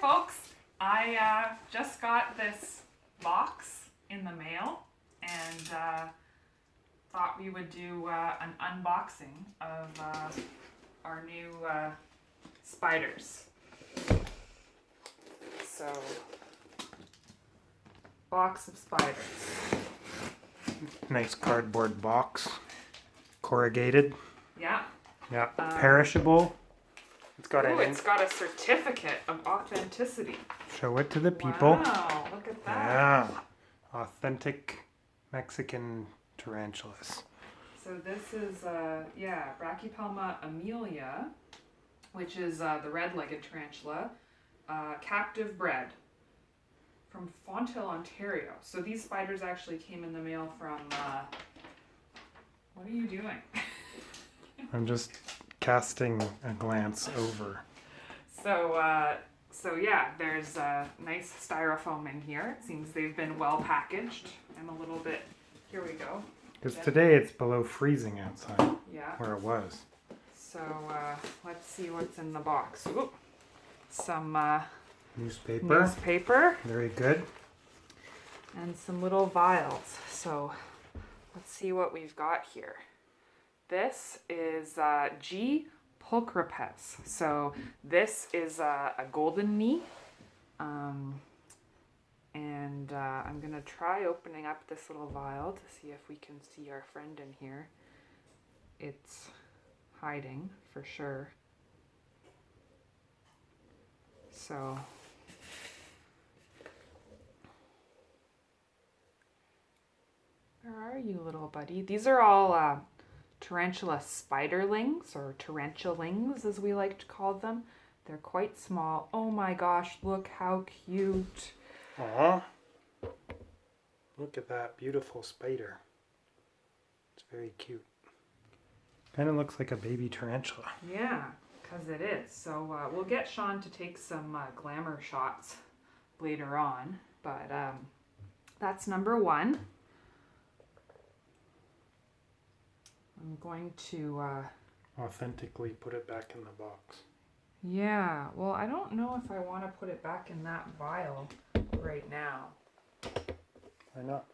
folks. I just got this box in the mail and thought we would do an unboxing of our new spiders. So, box of spiders. Nice cardboard box. Corrugated. Yeah. Yeah. Perishable. It's got it's got a certificate of authenticity. Show it to the people. Wow, look at that. Yeah. Authentic Mexican tarantulas. So this is, Brachypelma amelia, which is the red-legged tarantula, captive bred from Fonthill, Ontario. So these spiders actually came in the mail from, what are you doing? I'm just casting a glance over. So yeah, there's a nice styrofoam in here. It seems they've been well packaged. I'm a little bit, here we go. Because today it's below freezing outside. Yeah. Where it was. So let's see what's in the box. Ooh, some Newspaper. Very good. And some little vials. So let's see what we've got here. This is G. pulchripes. So this is a golden knee. And I'm going to try opening up this little vial to see if we can see our friend in here. It's hiding for sure. So where are you, little buddy? These are all tarantula spiderlings, or tarantulings as we like to call them. They're quite small. Oh my gosh, look how cute. Aw. Look at that beautiful spider. It's very cute. Kind of looks like a baby tarantula. Yeah, because it is. So we'll get Sean to take some glamour shots later on. But that's number one. I'm going to authentically put it back in the box. Yeah, well, I don't know if I want to put it back in that vial right now. Why not?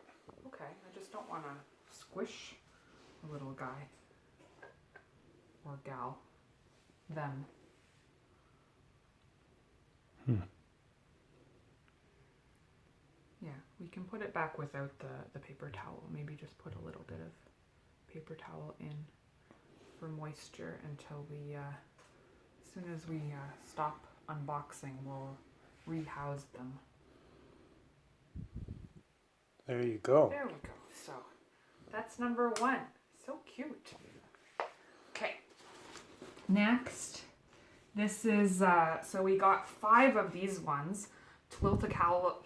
Okay, I just don't want to squish the little guy or gal. Them. Yeah, we can put it back without the paper towel. Maybe just put a little bit of paper towel in for moisture until we, as soon as we stop unboxing, we'll rehouse them. There you go. There we go. So that's number one. So cute. Okay. Next, this is, so we got 5 of these ones. Twilticatl.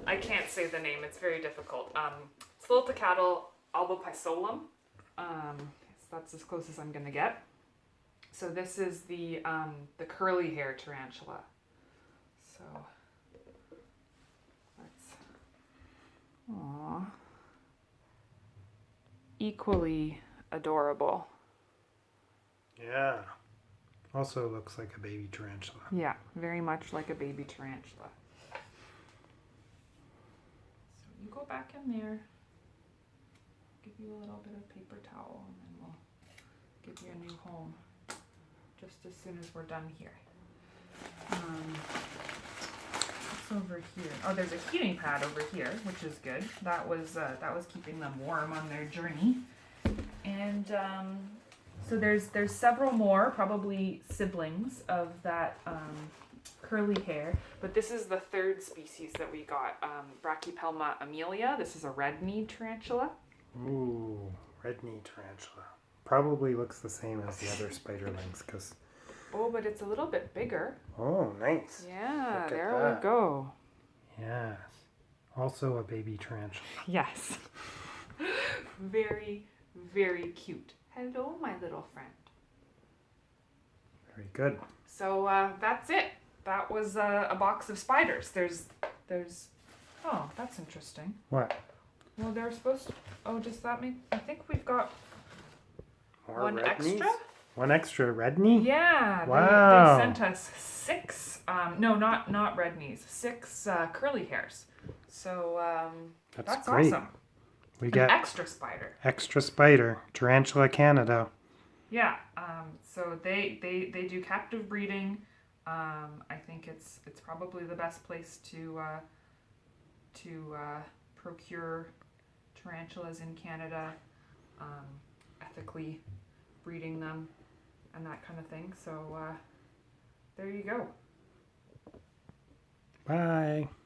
I can't say the name. It's very difficult. Twilticatl albopisolum. That's as close as I'm gonna get. So this is the curly hair tarantula. So let's. Aww. Equally adorable. Yeah. Also looks like a baby tarantula. Yeah, very much like a baby tarantula. So you go back in there. Give you a little bit of paper towel, and then we'll give you a new home just as soon as we're done here. What's over here? Oh, there's a heating pad over here, which is good. That was keeping them warm on their journey. And so there's several more, probably siblings of that curly hair, but this is the third species that we got, Brachypelma amelia. This is a red-kneed tarantula. Ooh, red-kneed tarantula. Probably looks the same as the other spiderlings, because... Oh, but it's a little bit bigger. Oh, nice. Yeah, there we go. Yes. Also a baby tarantula. Yes. Very, very cute. Hello, my little friend. Very good. So that's it. That was a box of spiders. There's. Oh, that's interesting. What? Well, they're supposed to. Oh, does that make? I think we've got More one red extra. knees? One extra red knee? Yeah, Wow. they sent us 6. No, not red knees. 6 curly hairs. So that's great. awesome. We An get extra spider. extra spider, Tarantula Canada. Yeah. So they do captive breeding. I think it's probably the best place to procure tarantulas in Canada, ethically breeding them and that kind of thing. So there you go. Bye.